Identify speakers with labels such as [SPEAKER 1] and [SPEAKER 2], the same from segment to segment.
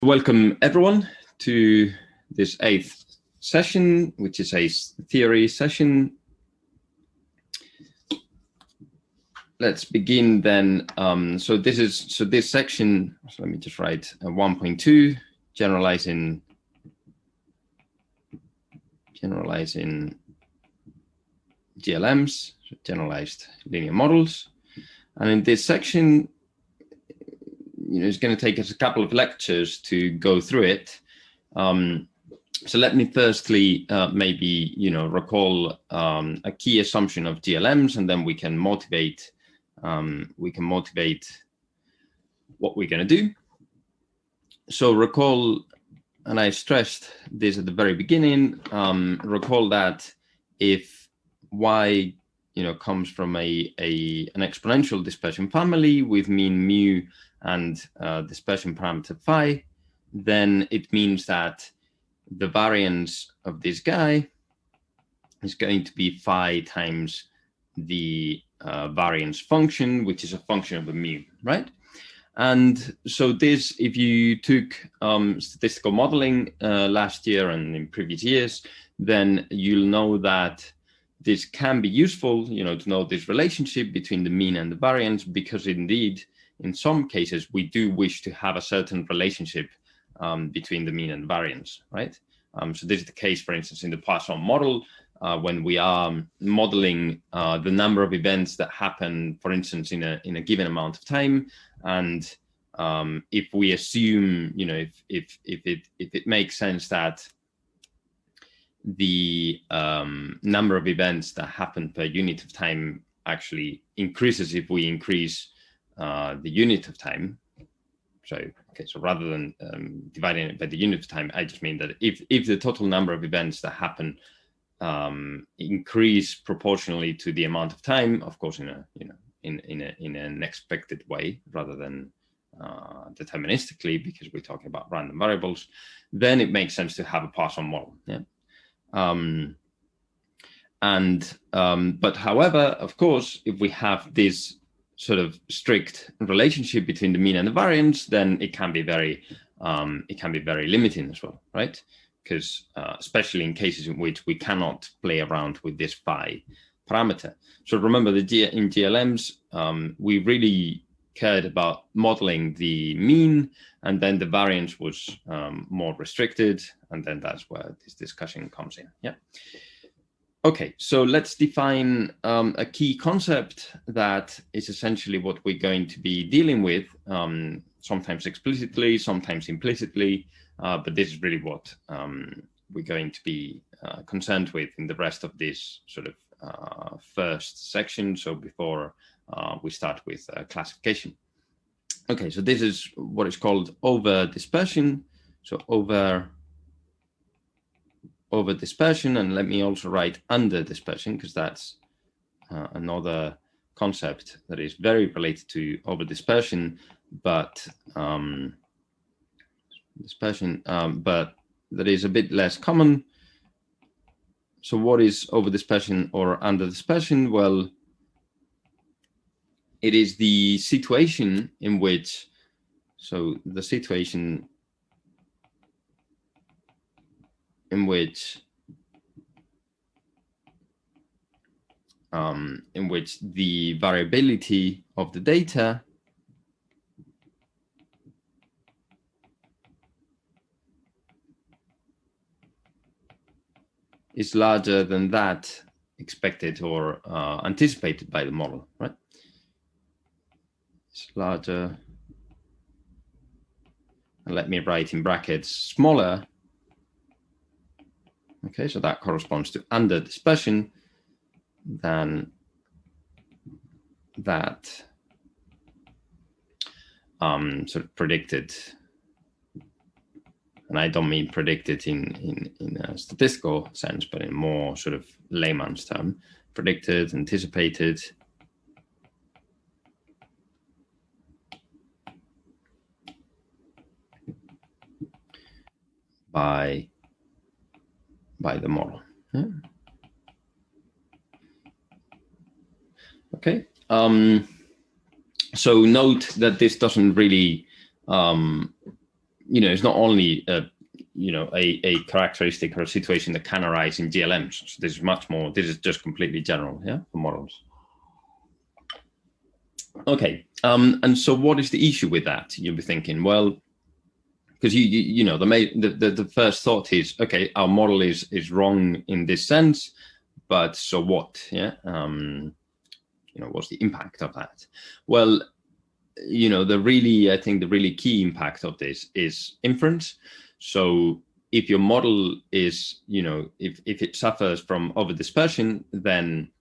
[SPEAKER 1] Welcome everyone to this 8th session, which is a theory session. Let's begin then. So this section, so let me just write 1.2, generalizing GLMs, so generalized linear models. And in this section, it's going to take us a couple of lectures to go through it. So let me firstly maybe recall a key assumption of GLMs, and then we can motivate what we're going to do. So recall, and I stressed this at the very beginning, recall that if y comes from an exponential dispersion family with mean mu and dispersion parameter phi, then it means that the variance of this guy is going to be phi times the variance function, which is a function of the mu, right? And so this, if you took statistical modeling last year and in previous years, then you'll know that this can be useful, to know this relationship between the mean and the variance, because indeed, in some cases, we do wish to have a certain relationship between the mean and the variance, right? So this is the case, for instance, in the Poisson model, when we are modeling the number of events that happen, for instance, in a given amount of time. And if we assume, if it makes sense that the number of events that happen per unit of time actually increases if we increase the unit of time. So rather than dividing it by the unit of time, I just mean that if the total number of events that happen increase proportionally to the amount of time, of course, in an expected way rather than deterministically, because we're talking about random variables, then it makes sense to have a Poisson model. Yeah. But however, of course, if we have this sort of strict relationship between the mean and the variance, then it can be very limiting as well, right? Because especially in cases in which we cannot play around with this phi parameter. So remember, in GLMs, we really cared about modeling the mean, and then the variance was more restricted, and then that's where this discussion comes in. Yeah. Okay, so let's define a key concept that is essentially what we're going to be dealing with, sometimes explicitly, sometimes implicitly, but this is really what we're going to be concerned with in the rest of this sort of first section. So before we start with classification. Okay, so this is what is called over dispersion. So over dispersion, and let me also write under dispersion, because that's another concept that is very related to over dispersion, but but that is a bit less common. So what is over dispersion or under dispersion? Well, it is the situation in which, in which the variability of the data is larger than that expected or anticipated by the model, right? It's larger, and let me write in brackets smaller. Okay, so that corresponds to under dispersion than that sort of predicted. And I don't mean predicted in a statistical sense, but in more sort of layman's term, predicted, anticipated. By the model. Yeah. Okay. So note that this doesn't really it's not only a characteristic or a situation that can arise in GLMs. So this is much more. This is just completely general, for models. Okay, and so what is the issue with that? You'll be thinking, well, because the first thought is, okay, our model is wrong in this sense, but so what? What's the impact of that? Well, I think the really key impact of this is inference. So if your model is, if it suffers from over dispersion, then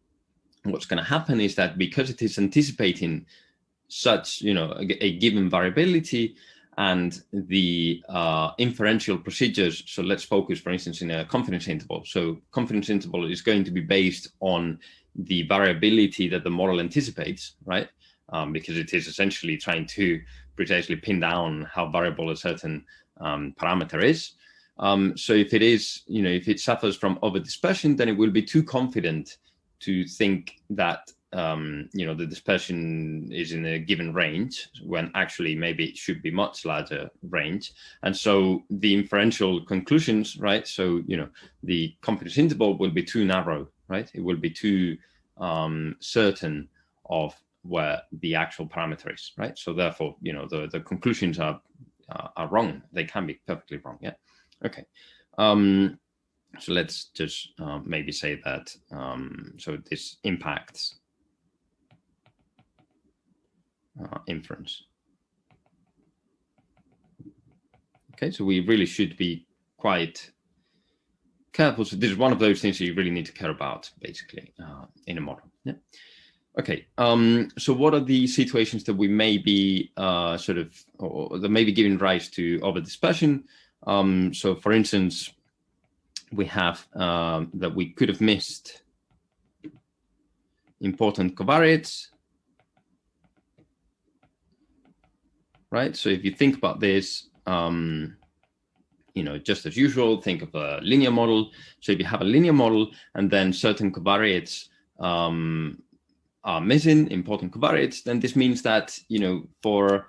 [SPEAKER 1] what's going to happen is that because it is anticipating such, a given variability, and the inferential procedures. So let's focus, for instance, in a confidence interval. So confidence interval is going to be based on the variability that the model anticipates, right? Because it is essentially trying to precisely pin down how variable a certain parameter is. So if it is, if it suffers from over dispersion, then it will be too confident to think that the dispersion is in a given range, when actually maybe it should be much larger range. And so the inferential conclusions, right? So, the confidence interval will be too narrow, right? It will be too certain of where the actual parameter is, right? So therefore, the conclusions are wrong. They can be perfectly wrong. Yeah. Okay. So let's just maybe say that, so this impacts inference. Okay, so we really should be quite careful. So this is one of those things that you really need to care about, basically, in a model. Yeah. Okay. So what are the situations that we may be or that may be giving rise to over dispersion? So, for instance, we have that we could have missed important covariates, right? So if you think about this, just as usual, think of a linear model. So if you have a linear model and then certain covariates are missing, important covariates, then this means that, for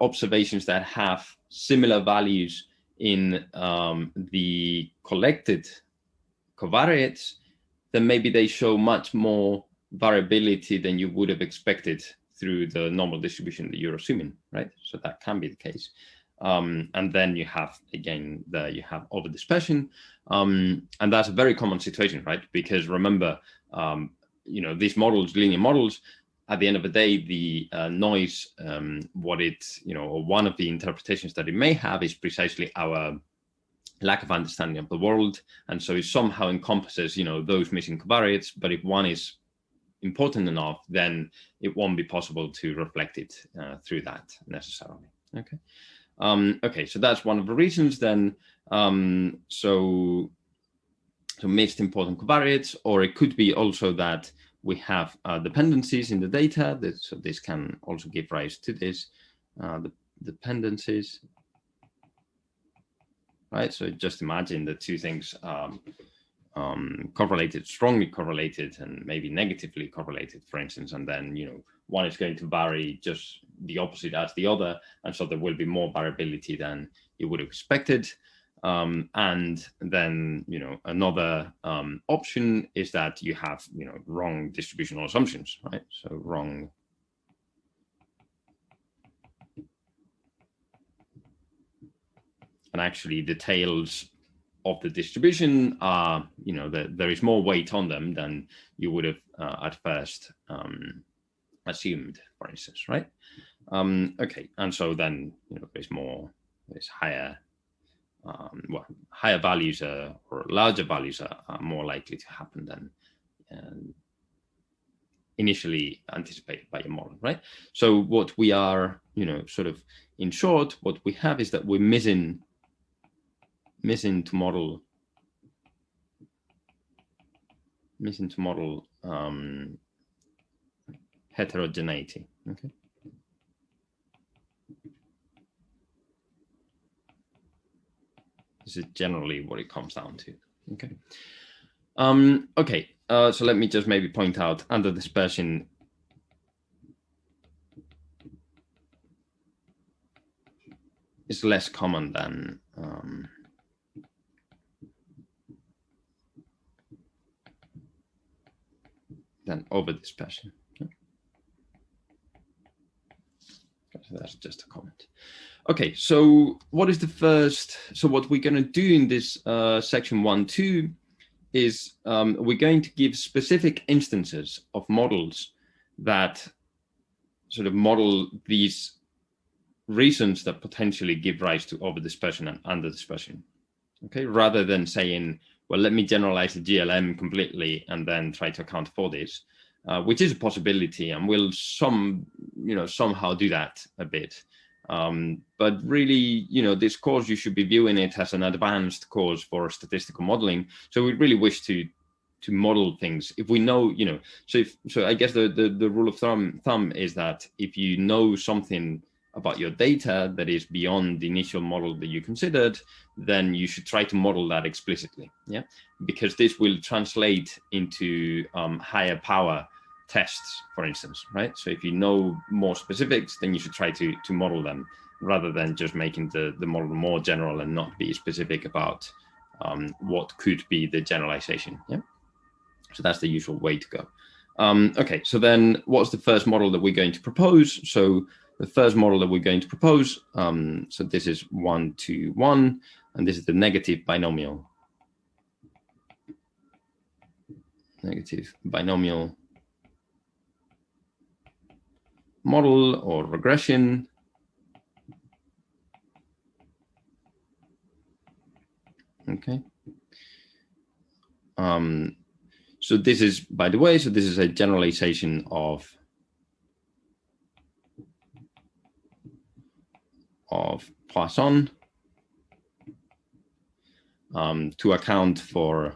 [SPEAKER 1] observations that have similar values in the collected covariates, then maybe they show much more variability than you would have expected through the normal distribution that you're assuming, right? So that can be the case. And then you have, again, you have over dispersion. And that's a very common situation, right? Because remember, these models, linear models, at the end of the day, the noise, or one of the interpretations that it may have is precisely our lack of understanding of the world. And so it somehow encompasses, those missing covariates. But if one is important enough, then it won't be possible to reflect it through that necessarily. Okay. Okay, so that's one of the reasons then. So missed important covariates, or it could be also that we have dependencies in the data. So this can also give rise to this, the dependencies, right? So just imagine the two things correlated, strongly correlated, and maybe negatively correlated, for instance, and then, one is going to vary just the opposite as the other, and so there will be more variability than you would have expected. And then, another option is that you have, wrong distributional assumptions, right? So wrong. And actually the tails of the distribution are, there is more weight on them than you would have at first assumed, for instance, right? Okay, and so then, there's higher, higher values or larger values are more likely to happen than initially anticipated by your model, right? So what we are, in short, what we have is that we're missing to model heterogeneity. Okay. This is generally what it comes down to. Okay. Okay. So let me just maybe point out under dispersion. is less common than over-dispersion. So that's just a comment. Okay, so what is the first? So what we're going to do in this section 1.2 is we're going to give specific instances of models that sort of model these reasons that potentially give rise to over-dispersion and under-dispersion. Okay, rather than saying, well, let me generalize the GLM completely and then try to account for this, which is a possibility, and we'll somehow do that a bit. But really, this course, you should be viewing it as an advanced course for statistical modeling. So we really wish to model things if we know, so I guess the rule of thumb is that if you know something about your data that is beyond the initial model that you considered, then you should try to model that explicitly, because this will translate into higher power tests, for instance, right? So if you know more specifics, then you should try to model them rather than just making the model more general and not be specific about what could be the generalization. So that's the usual way to go. Okay, so then what's the first model that we're going to propose? So the first model that we're going to propose, so this is 1, 2, 1, and this is the negative binomial. Negative binomial model or regression. Okay. So this is, by the way, so this is a generalization of Poisson to account for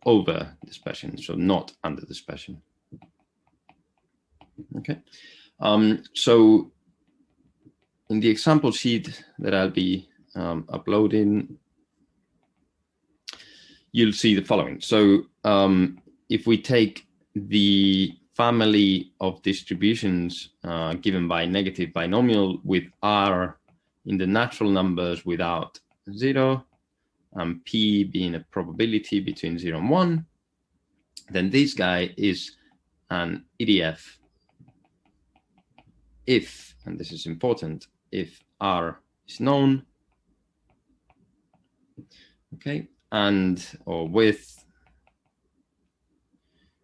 [SPEAKER 1] over dispersion, so not under dispersion. Okay. So in the example sheet that I'll be uploading, you'll see the following. So if we take the family of distributions given by negative binomial with R in the natural numbers without 0, and P being a probability between 0 and 1, then this guy is an EDF if, and this is important, if R is known, okay, and or with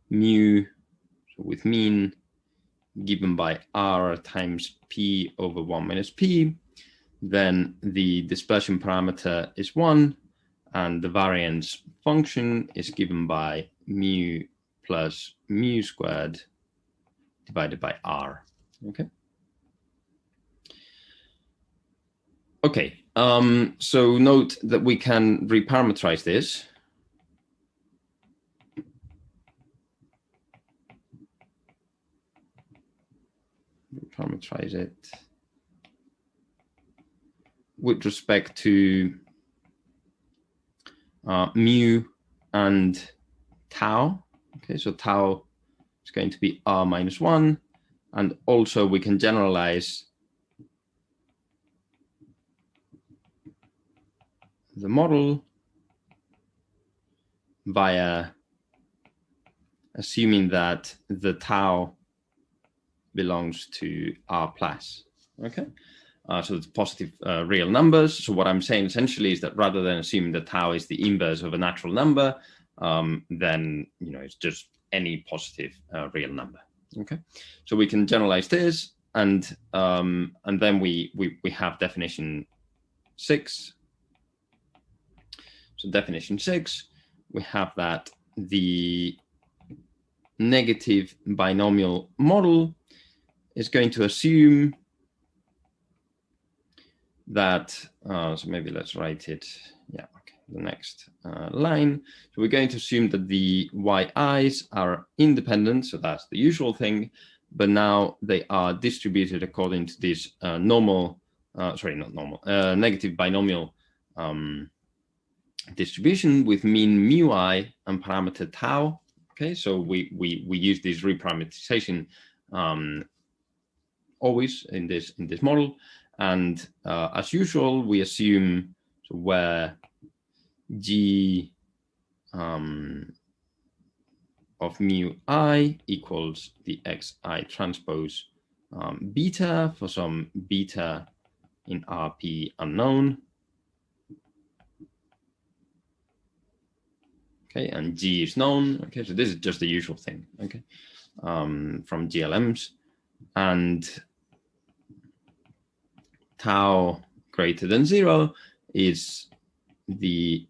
[SPEAKER 1] mu, so with mean given by R times P over 1 minus P, then the dispersion parameter is 1, and the variance function is given by mu plus mu squared divided by R. Okay. Okay. So note that we can reparameterize this. Reparameterize it with respect to mu and tau. Okay, so tau is going to be R minus 1. And also we can generalize the model via assuming that the tau belongs to R plus. Okay. So it's positive real numbers. So what I'm saying essentially is that rather than assuming that tau is the inverse of a natural number, then it's just any positive real number. Okay, so we can generalize this, and then we have definition 6. So definition 6, we have that the negative binomial model is going to assume that, so maybe let's write it, the next line. So we're going to assume that the yi's are independent, so that's the usual thing, but now they are distributed according to this negative binomial distribution with mean mu I and parameter tau. Okay, so we use this reparameterization always in this model. And as usual, we assume where G of mu I equals the xi transpose beta for some beta in RP unknown. Okay, and G is known. Okay, so this is just the usual thing. Okay, from GLMs, and tau greater than 0 is the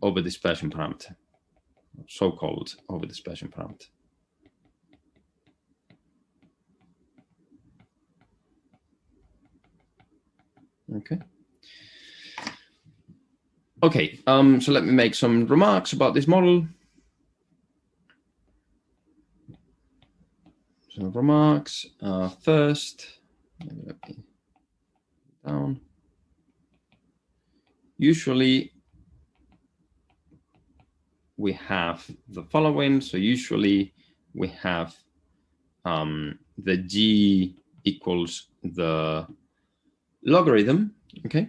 [SPEAKER 1] overdispersion parameter, so-called overdispersion parameter. Okay. Okay, so let me make some remarks about this model. Some remarks. First, let me down. Usually, we have the following. So usually, we have the G equals the logarithm. Okay.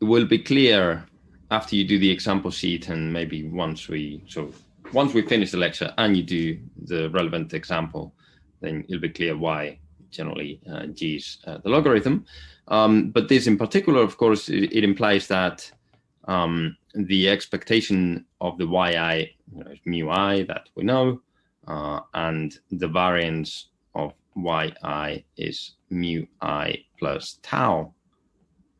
[SPEAKER 1] It will be clear after you do the example sheet, and maybe once we finish the lecture and you do the relevant example, then it'll be clear why generally G is the logarithm. But this in particular, of course, it implies that the expectation of the yi is mu I, that we know, and the variance of yi is mu I plus tau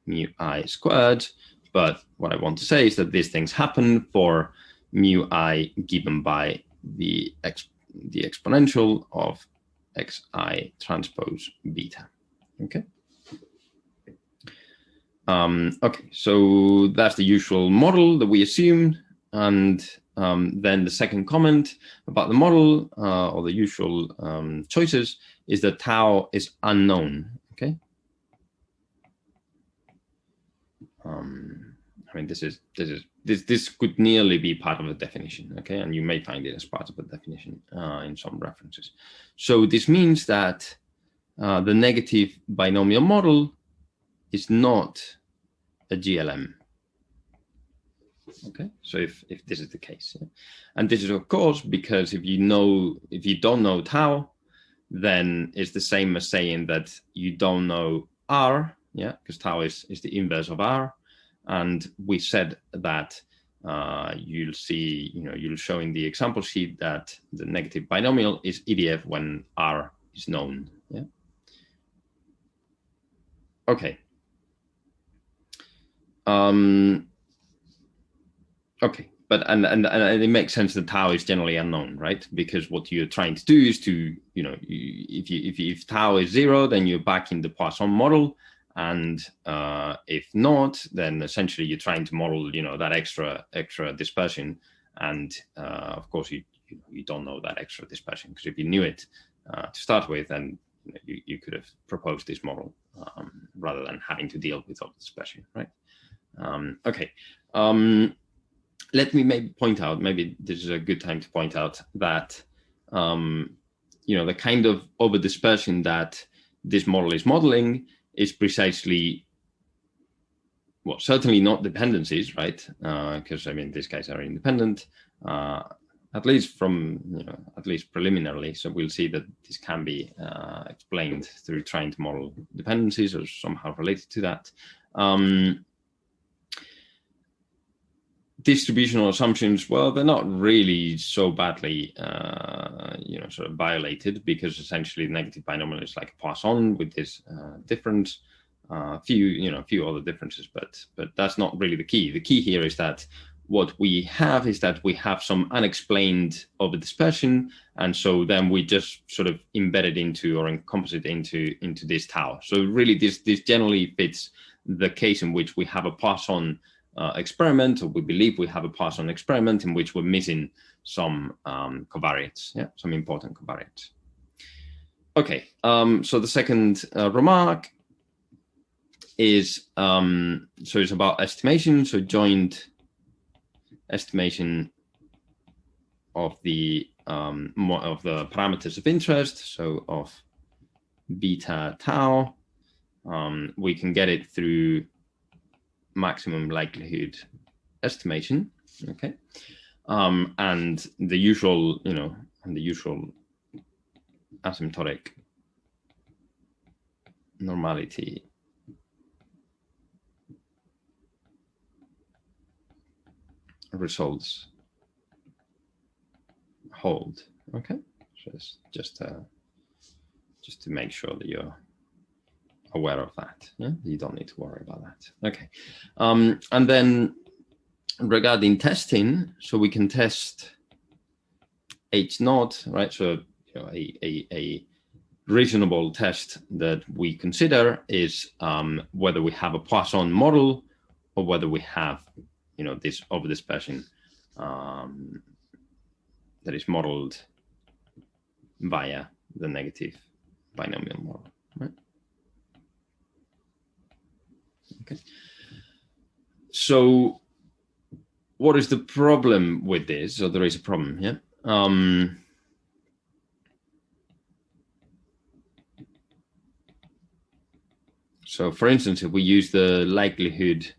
[SPEAKER 1] mu I squared. But what I want to say is that these things happen for mu I given by the exponential of xi transpose beta. Okay. Okay, so that's the usual model that we assumed, and then the second comment about the model or the usual choices is that tau is unknown. Okay. I mean, this could nearly be part of a definition, okay, and you may find it as part of a definition in some references. So this means that the negative binomial model is not a GLM. Okay, so if this is the case, yeah? And this is of course because if you don't know tau, then it's the same as saying that you don't know R, yeah, because tau is the inverse of R. And we said that you'll see, you'll show in the example sheet that the negative binomial is EDF when R is known. Yeah. Okay. Okay, but and it makes sense that tau is generally unknown, right? Because what you're trying to do is to, if tau is 0, then you're back in the Poisson model. And if not, then essentially you're trying to model, that extra dispersion. And of course, you don't know that extra dispersion, because if you knew it to start with, then you could have proposed this model rather than having to deal with all the dispersion, right? Okay. Let me maybe point out, maybe this is a good time to point out that, the kind of overdispersion that this model is modeling is precisely, well, certainly not dependencies, right? Because I mean, these guys are independent, at least at least preliminarily. So we'll see that this can be explained through trying to model dependencies or somehow related to that. Distributional assumptions, well, they're not really so badly, sort of violated, because essentially the negative binomial is like a Poisson with this difference, few other differences, but that's not really the key. The key here is that what we have is that we have some unexplained overdispersion, and so then we just sort of embed it into or encompass it into this tau. So really, this generally fits the case in which we have a Poisson experiment, or we believe we have a Poisson experiment in which we're missing some covariates, some important covariates. Okay, so the second remark is, so it's about estimation, so joint estimation of the more of the parameters of interest, so of beta tau. We can get it through maximum likelihood estimation, okay, and the usual, asymptotic normality results hold. Okay, just to make sure that you're aware of that. Yeah, you don't need to worry about that. Okay, and then regarding testing, so we can test H0, right? So a reasonable test that we consider is whether we have a Poisson model or whether we have, this overdispersion that is modeled via the negative binomial model, right? Okay. So what is the problem with this? So there is a problem, yeah? So for instance, if we use the likelihood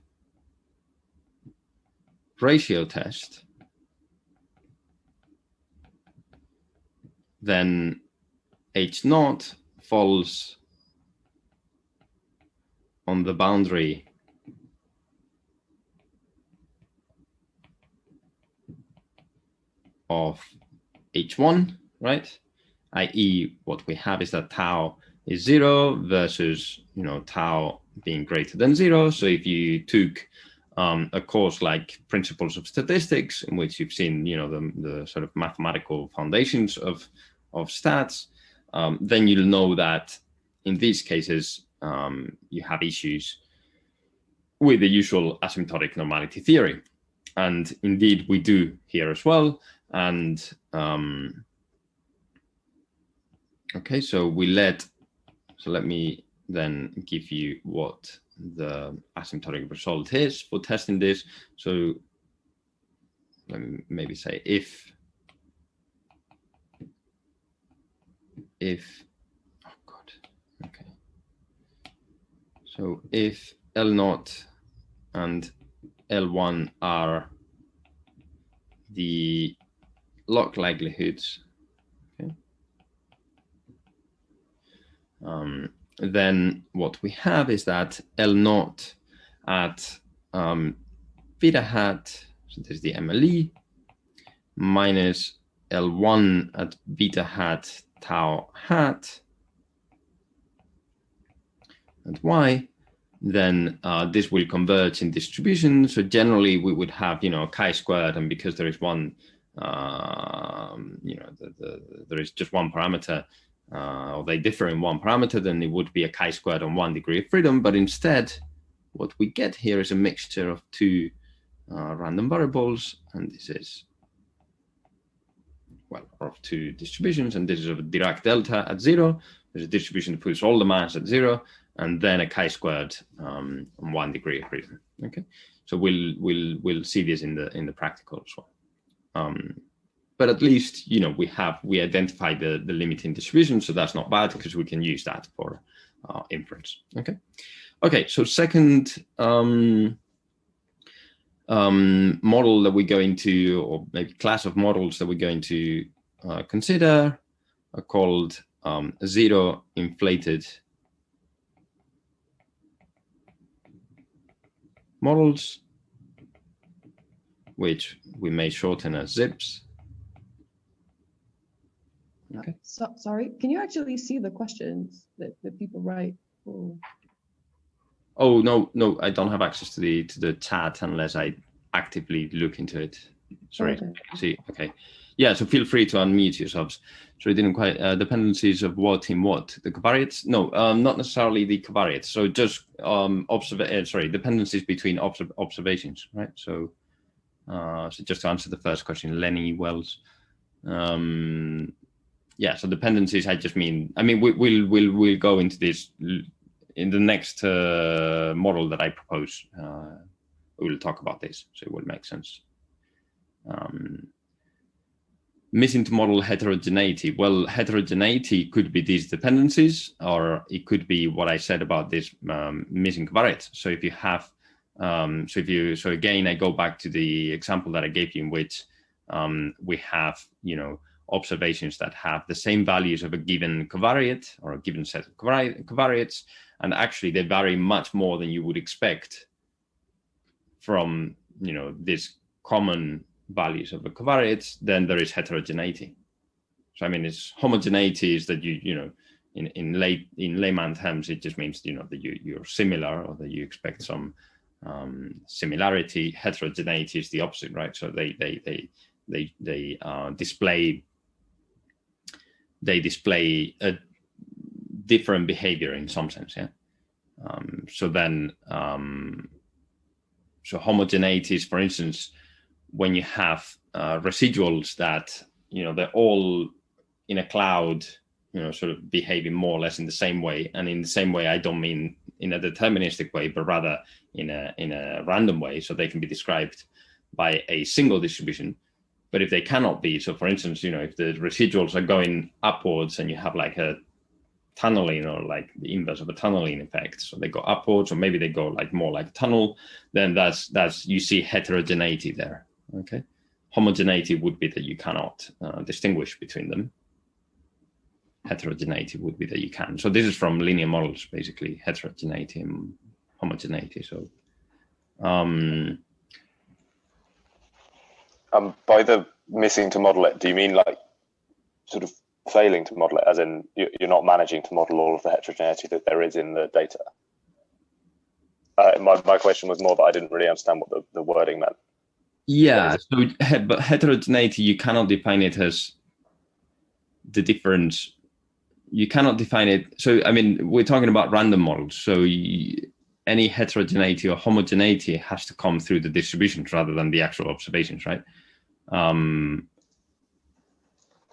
[SPEAKER 1] ratio test, then H0 falls on the boundary of H1, right? i.e. what we have is that tau is 0 versus, tau being greater than 0. So if you took a course like Principles of Statistics, in which you've seen, the sort of mathematical foundations of stats, then you'll know that in these cases, you have issues with the usual asymptotic normality theory. And indeed, we do here as well. And okay, so let me then give you what the asymptotic result is for testing this. So let me maybe say if oh God, okay. So if L0 and L1 are the log likelihoods, okay, then what we have is that L0 at beta hat, so there's the MLE, minus L1 at beta hat tau hat and y, then this will converge in distribution. So generally we would have, chi-squared, and because there is one, there is just one parameter, or they differ in one parameter, then it would be a chi-squared on 1 degree of freedom. But instead, what we get here is a mixture of two random variables, and this is, well, of two distributions, and this is of a Dirac delta at 0. There's a distribution that puts all the mass at 0, and then a chi-squared on 1 degree of freedom. Okay, so we'll see this in the practical as well. But at least we identified the limiting distribution, so that's not bad because we can use that for inference. Okay. So second model that we're going to, or maybe class of models that we're going to consider, are called zero inflated models, which we may shorten as ZIPs.
[SPEAKER 2] Okay. So, sorry, can you actually see the questions that people write?
[SPEAKER 1] Oh, no, I don't have access to the chat unless I actively look into it. Sorry. Okay. See, okay. Yeah, so feel free to unmute yourselves. So I didn't quite, dependencies of what in what? The covariates? No, not necessarily the covariates. So just dependencies between observations, right? So, so just to answer the first question, Lenny Wells. Yeah, so dependencies, I mean, we'll go into this in the next model that I propose. We will talk about this, so it will make sense. Missing to model heterogeneity. Well, heterogeneity could be these dependencies, or it could be what I said about this missing covariates. So if you have, so again, I go back to the example that I gave you in which we have, observations that have the same values of a given covariate or a given set of covariates, and actually they vary much more than you would expect from, this common values of the covariates, then there is heterogeneity. So I mean, it's homogeneity is that in layman terms, it just means that you're similar, or that you expect some similarity. Heterogeneity is the opposite, right? So they display a different behavior in some sense, yeah. So homogeneity is, for instance, when you have residuals that, they're all in a cloud, sort of behaving more or less in the same way. And in the same way, I don't mean in a deterministic way, but rather in a random way. So they can be described by a single distribution. But if they cannot be, so for instance, if the residuals are going upwards and you have like a tunneling, or like the inverse of a tunneling effect, so they go upwards, or maybe they go like more like a tunnel, then that's you see heterogeneity there. Okay, homogeneity would be that you cannot distinguish between them. Heterogeneity would be that you can. So this is from linear models, basically, heterogeneity and homogeneity. So
[SPEAKER 3] by the missing to model it, do you mean like sort of failing to model it, as in you're not managing to model all of the heterogeneity that there is in the data? My question was more that I didn't really understand what the wording meant.
[SPEAKER 1] Yeah, but heterogeneity, you cannot define it as the difference. You cannot define it. So, I mean, we're talking about random models. So any heterogeneity or homogeneity has to come through the distributions rather than the actual observations, right? The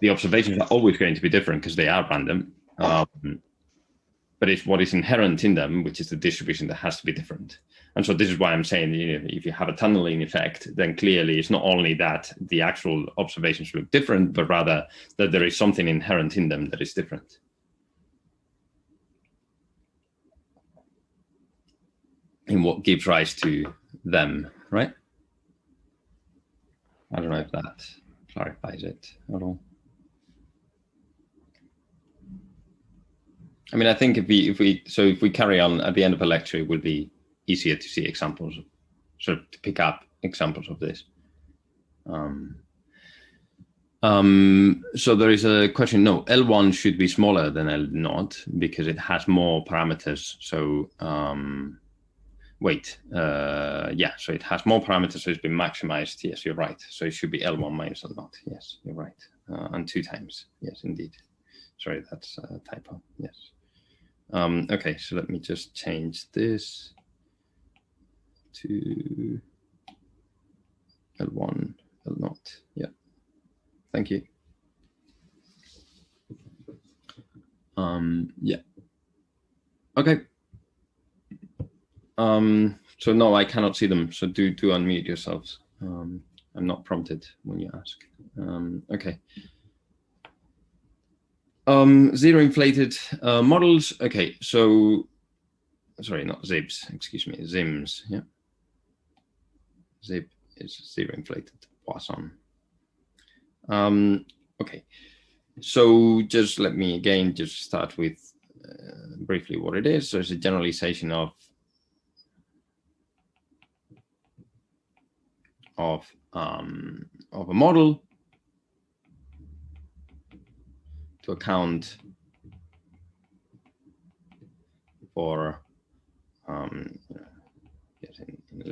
[SPEAKER 1] observations are always going to be different because they are random. But it's what is inherent in them, which is the distribution, that has to be different. And so this is why I'm saying, if you have a tunneling effect, then clearly it's not only that the actual observations look different, but rather that there is something inherent in them that is different. In what gives rise to them, right? I don't know if that clarifies it at all. I mean, I think if we carry on at the end of a lecture, it will be easier to see examples, sort of to pick up examples of this. So there is a question. No, L1 should be smaller than L0 because it has more parameters. So yeah, so it has more parameters, so it's been maximized. Yes, you're right. So it should be L1 minus L0. Yes, you're right. And 2 times. Yes, indeed. Sorry, that's a typo. Yes. Okay, so let me just change this to L1, L0. Yeah. Thank you. Yeah. Okay. So no, I cannot see them. So do unmute yourselves. I'm not prompted when you ask. Okay. Zero inflated models. Okay, so sorry, not ZIBs. Excuse me, ZIMs. Yeah. ZIB is zero inflated Poisson. Okay, so just let me again just start with briefly what it is. So it's a generalization of a model to account for yes, in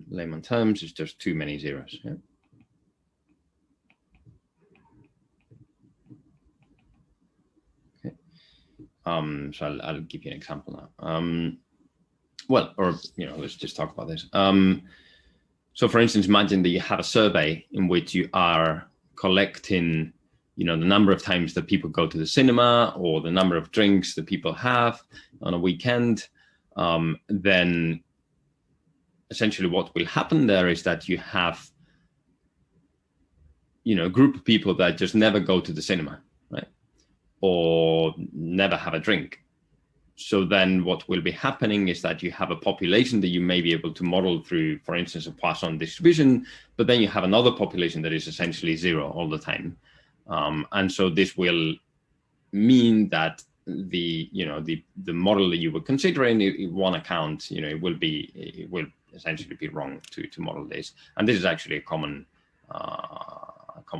[SPEAKER 1] layman terms, it's just too many zeros. Yeah. Okay. So I'll give you an example now. Well, or let's just talk about this. So, for instance, imagine that you have a survey in which you are collecting, the number of times that people go to the cinema or the number of drinks that people have on a weekend. Then essentially what will happen there is that you have a group of people that just never go to the cinema, right? Or never have a drink. So then what will be happening is that you have a population that you may be able to model through, for instance, a Poisson distribution, but then you have another population that is essentially zero all the time. And so this will mean that the model that you were considering in one account, it will essentially be wrong to model this. And this is actually a common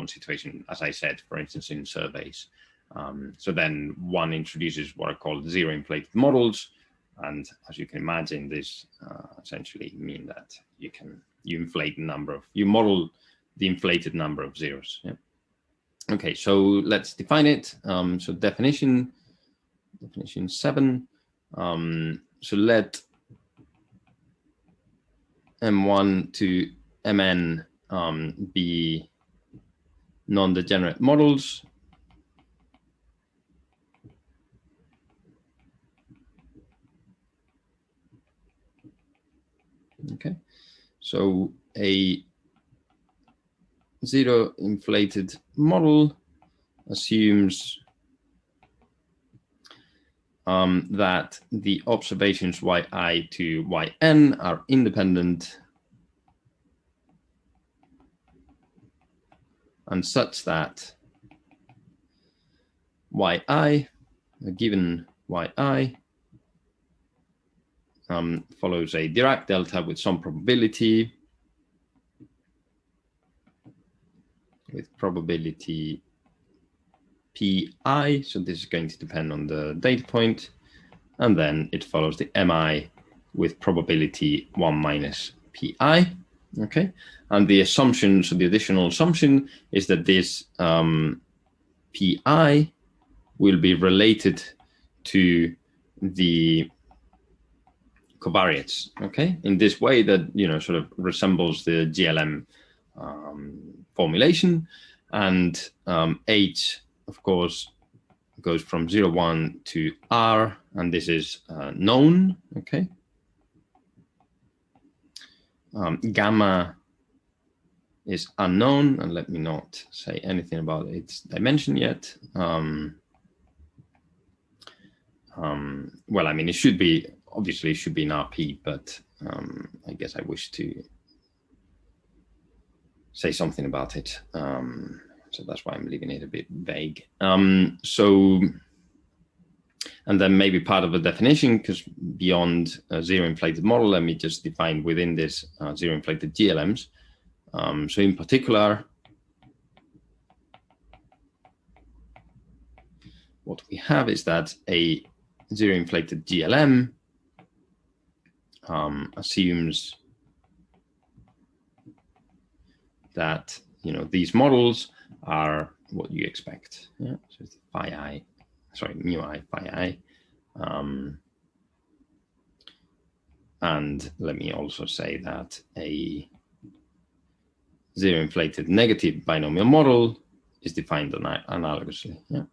[SPEAKER 1] situation, as I said, for instance, in surveys. So then one introduces what are called zero inflated models. And as you can imagine, this essentially mean that you model the inflated number of zeros. Yeah. Okay, so let's define it. So definition 7. So let M1 to Mn be non-degenerate models. Okay, so a zero inflated model assumes that the observations yi to yn are independent and such that yi, a given yi, follows a Dirac delta with some probability, with probability pi, so this is going to depend on the data point, and then it follows the mi with probability 1 minus pi. Okay, and the assumption, so the additional assumption is that this pi will be related to the covariates, okay, in this way that sort of resembles the GLM formulation. And h, of course, goes from 0, 1 to r, and this is known, okay. Gamma is unknown, and let me not say anything about its dimension yet. Well, I mean, obviously it should be in RP, but I guess I wish to say something about it. So that's why I'm leaving it a bit vague. And then maybe part of the definition, because beyond a zero inflated model, let me just define within this zero inflated GLMs. So in particular, what we have is that a zero inflated GLM assumes that these models are what you expect. Yeah, so it's mu I, phi I. And let me also say that a zero inflated negative binomial model is defined analogously. Yeah.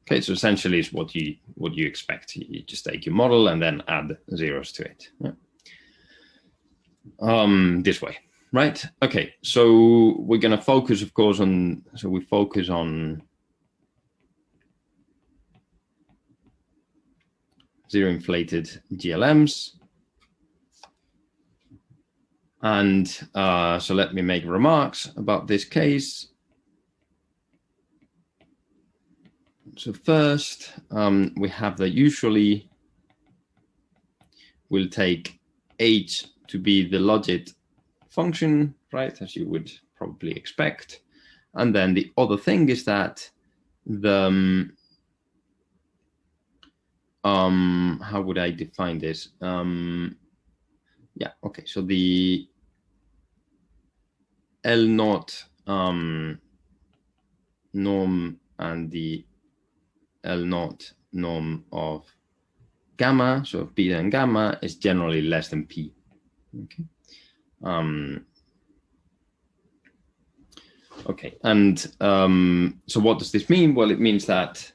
[SPEAKER 1] Okay, so essentially it's what you expect. You just take your model and then add zeros to it. Yeah. This way, right? Okay, so we're going to focus, of course, on zero inflated GLMs. And so let me make remarks about this case. So first, we have that usually we'll take h to be the logit function, right, as you would probably expect. And then the other thing is that the, how would I define this? Yeah, okay, so the L0 norm and the L0 norm of gamma, so of beta and gamma, is generally less than p. Okay. Okay, and so what does this mean? Well, it means that,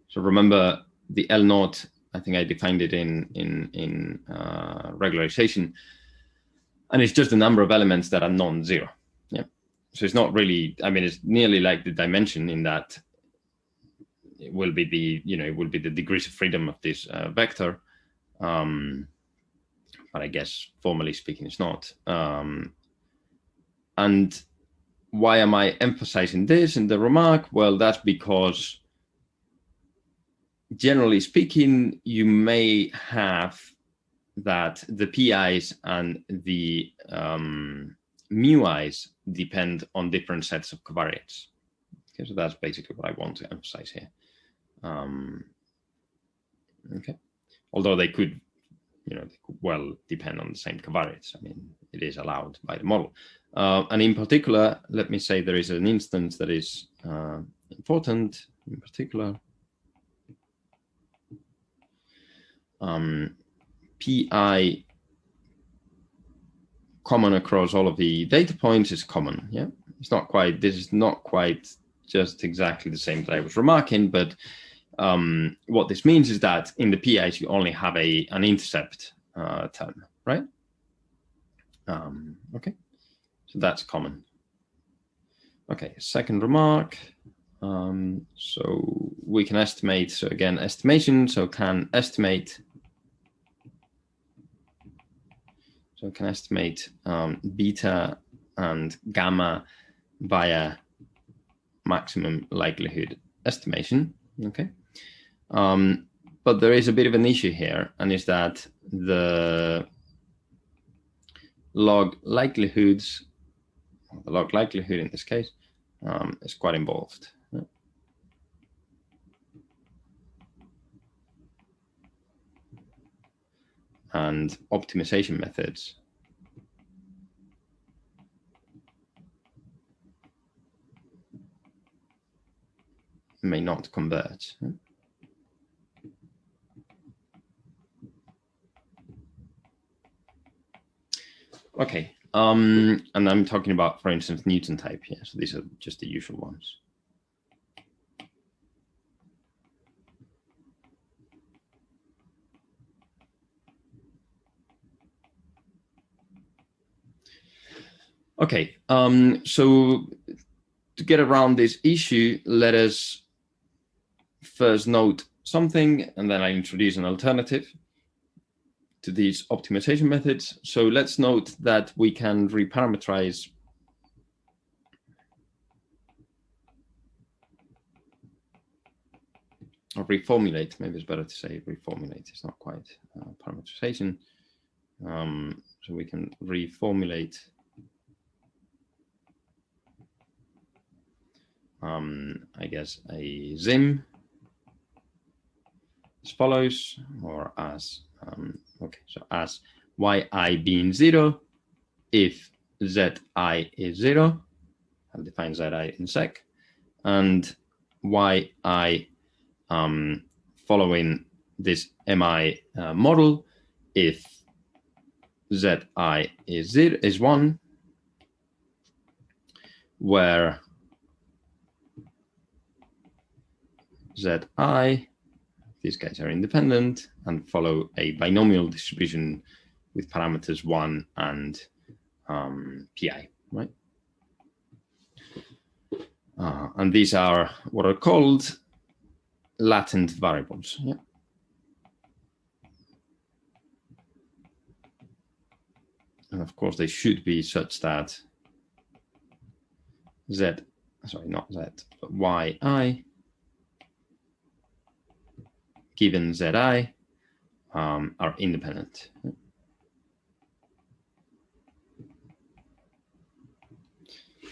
[SPEAKER 1] so remember the L0 I think I defined it in regularization, and it's just the number of elements that are non-zero. Yeah, so it's not really. I mean, it's nearly like the dimension in that it will be the degrees of freedom of this vector, but I guess formally speaking, it's not. And why am I emphasizing this in the remark? Well, that's because, generally speaking, you may have that the PIs and the mui's depend on different sets of covariates. Okay, so that's basically what I want to emphasize here. Okay, although they could, they could well depend on the same covariates. I mean, it is allowed by the model. And in particular, let me say there is an instance that is important in particular. PI common across all of the data points is common. Yeah, it's not quite, this is not quite just exactly the same that I was remarking, but what this means is that in the PIs, you only have an intercept term, right? Okay, so that's common. Okay, second remark. So we can estimate, so again, estimation, so can estimate. So can estimate beta and gamma via maximum likelihood estimation, okay? But there is a bit of an issue here, and is that the log likelihoods, the log likelihood in this case, is quite involved. And optimization methods may not converge. Okay, and I'm talking about, for instance, Newton type here. So these are just the usual ones. Okay, so to get around this issue, let us first note something, and then I introduce an alternative to these optimization methods. So let's note that we can reparameterize or reformulate, maybe it's better to say reformulate, it's not quite parameterization. So we can reformulate I guess a Zim as follows, or as, okay, so as yi being 0, if zi is 0, I'll define zi in sec, and yi following this mi model, if zi is 1, where zi, these guys are independent and follow a binomial distribution with parameters 1 and pi, right? And these are what are called latent variables. Yeah. And of course, they should be such that not z, but yi given zi are independent.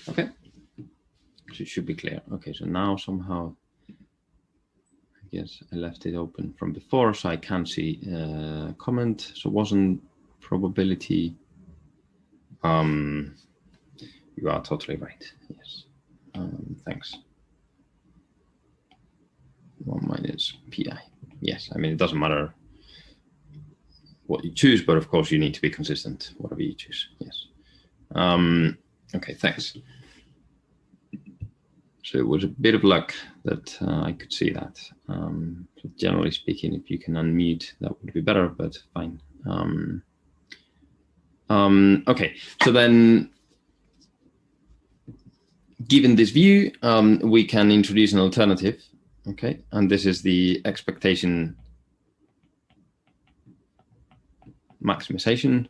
[SPEAKER 1] Okay, so it should be clear. Okay, so now somehow, I guess I left it open from before, so I can't see comment. So wasn't probability. You are totally right. Yes. Thanks. 1 minus pi. Yes, I mean, it doesn't matter what you choose, but of course you need to be consistent, whatever you choose. Yes. Okay, thanks. So it was a bit of luck that I could see that. So generally speaking, if you can unmute, that would be better, but fine. Okay, so then given this view, we can introduce an alternative, okay? And this is the expectation maximization.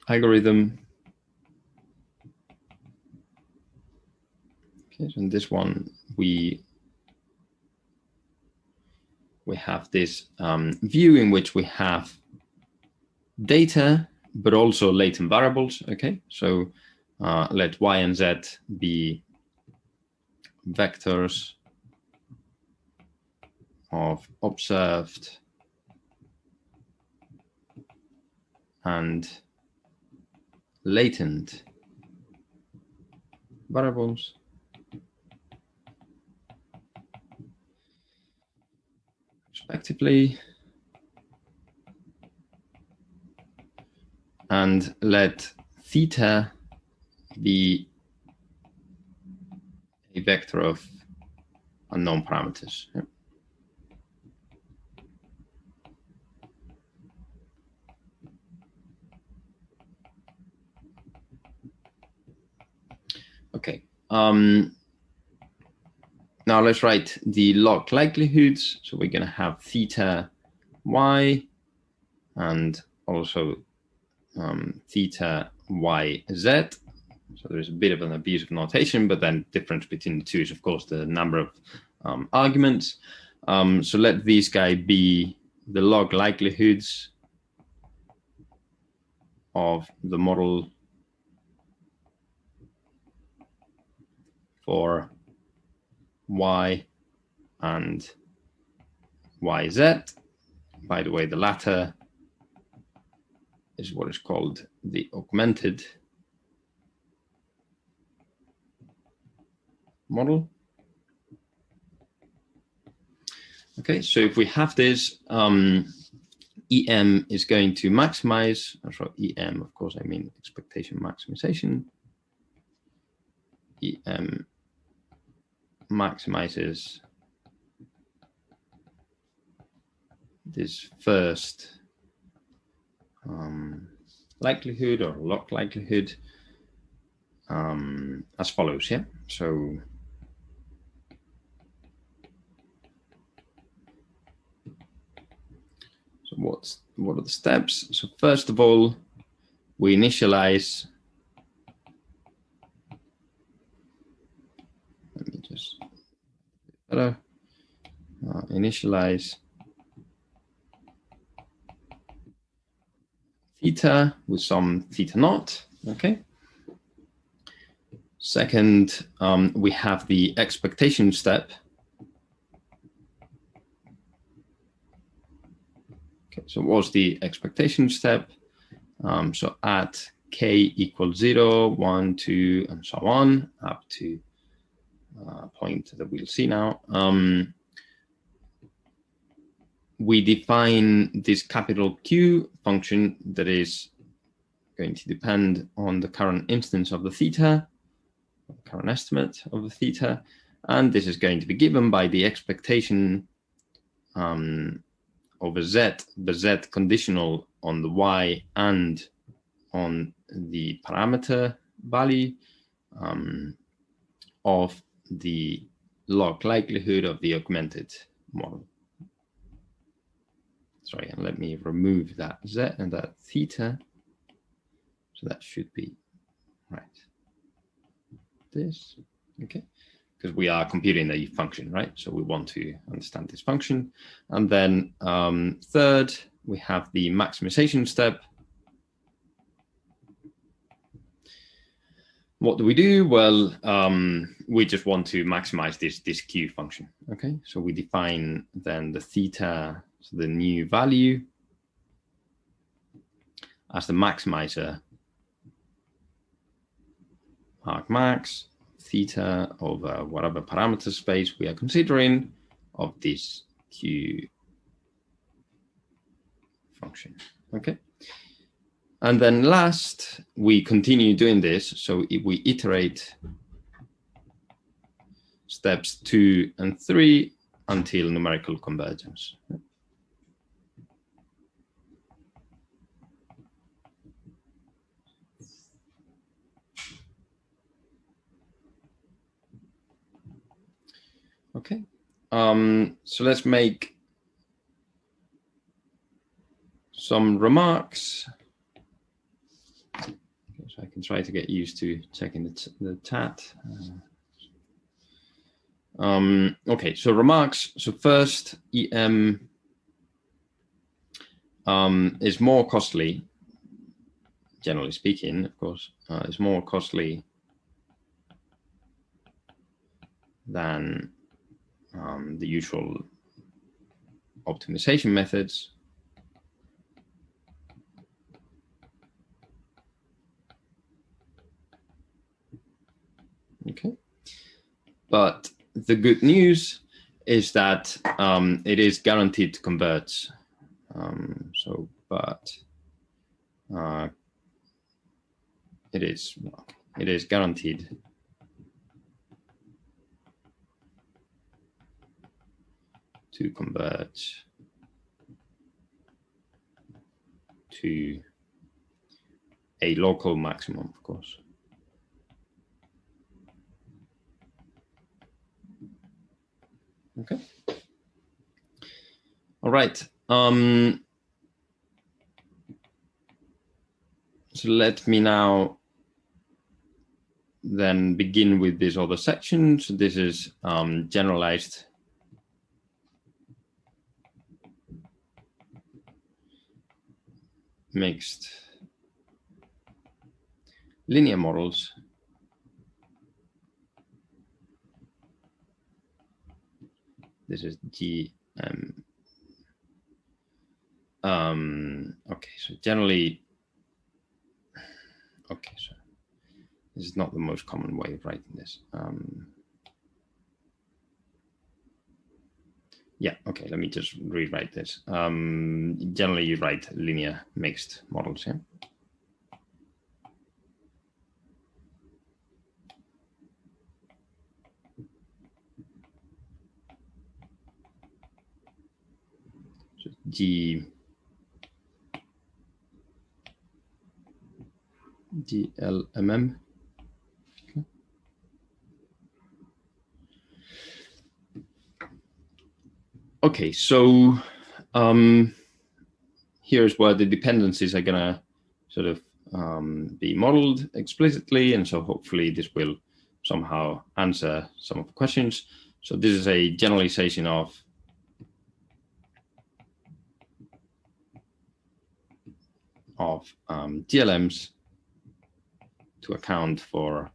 [SPEAKER 1] Algorithm. Okay, so in this one, we have this view in which we have data, but also latent variables, okay? So let y and z be vectors of observed and latent variables. Respectively. And let theta be a vector of unknown parameters. Yeah. Okay. Now let's write the log likelihoods. So we're going to have theta y and also theta y z. So there's a bit of an abuse of notation, but then difference between the two is, of course, the number of arguments. So let these guys be the log likelihoods of the model for y and yz. By the way, the latter is what is called the augmented model. Okay, so if we have this, EM is going to maximize, sorry, EM, of course, I mean expectation maximization. EM maximizes this first likelihood or log likelihood as follows, yeah? So what are the steps? So first of all, we initialize. Let me just better initialize theta with some theta naught. Okay. Second, we have the expectation step. Okay, so what's the expectation step? So at k equals 0, 1, 2, and so on, up to a point that we'll see now. We define this capital Q function that is going to depend on the current instance of the theta, current estimate of the theta, and this is going to be given by the expectation of a z, the z conditional on the y and on the parameter value of the log likelihood of the augmented model. Sorry, and let me remove that z and that theta. So that should be right. This, okay, because we are computing a function, right? So we want to understand this function. And then third, we have the maximization step. What do we do? Well, we just want to maximize this Q function, okay? So we define then the theta, so the new value, as the maximizer argmax theta over whatever parameter space we are considering of this Q function, okay? And then last, we continue doing this. So if we iterate steps 2 and 3 until numerical convergence. Okay, so let's make some remarks. So I can try to get used to checking the chat. Okay, so remarks. So first, EM is more costly, generally speaking, of course, is more costly than the usual optimization methods. Okay, but the good news is that it is guaranteed to converge. It is guaranteed to converge to a local maximum, of course. Okay. All right. So let me now then begin with this other section. So this is generalized mixed linear models. This is GM. Okay, so generally, okay, so this is not the most common way of writing this. Yeah, okay, let me just rewrite this. Generally, you write linear mixed models, yeah? So GLMM. Okay, so here's where the dependencies are gonna sort of be modeled explicitly, and so hopefully this will somehow answer some of the questions. So this is a generalization of GLMs to account for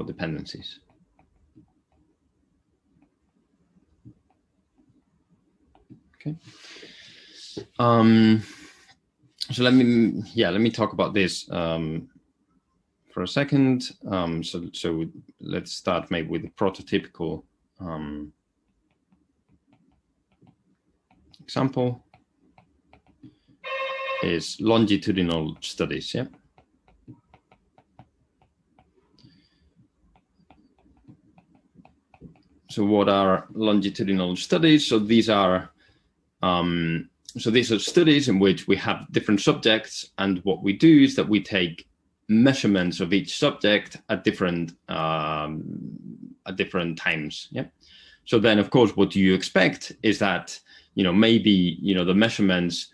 [SPEAKER 1] dependencies. Okay. So let me talk about this for a second. So let's start maybe with the prototypical example is longitudinal studies. Yeah. So what are longitudinal studies? So these are studies in which we have different subjects, and what we do is that we take measurements of each subject at different times. Yeah. So then, of course, what you expect is that maybe the measurements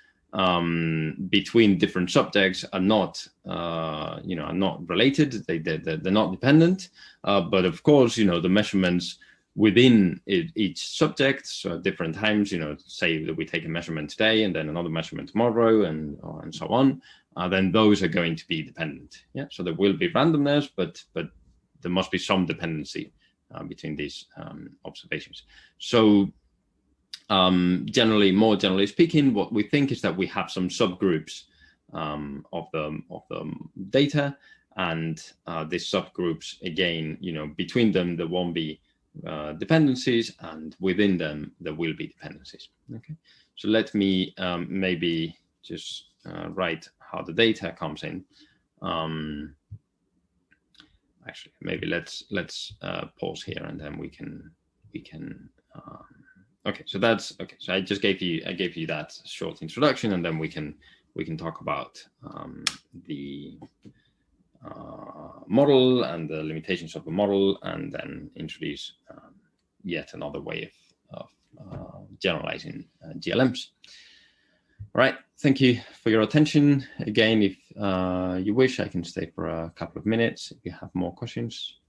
[SPEAKER 1] between different subjects are not are not related. They're not dependent. But of course, the measurements within each subject, so at different times, say that we take a measurement today and then another measurement tomorrow, and so on, then those are going to be dependent. Yeah, so there will be randomness, but there must be some dependency between these observations. So more generally speaking, what we think is that we have some subgroups of the data, and these subgroups, again, between them there won't be dependencies, and within them there will be dependencies. Okay, so let me maybe just write how the data comes in. Actually, maybe let's pause here, and then we can okay, so that's okay. So I gave you that short introduction, and then we can talk about the model and the limitations of the model, and then introduce yet another way of generalizing GLMs. All right, thank you for your attention. Again, if you wish, I can stay for a couple of minutes if you have more questions.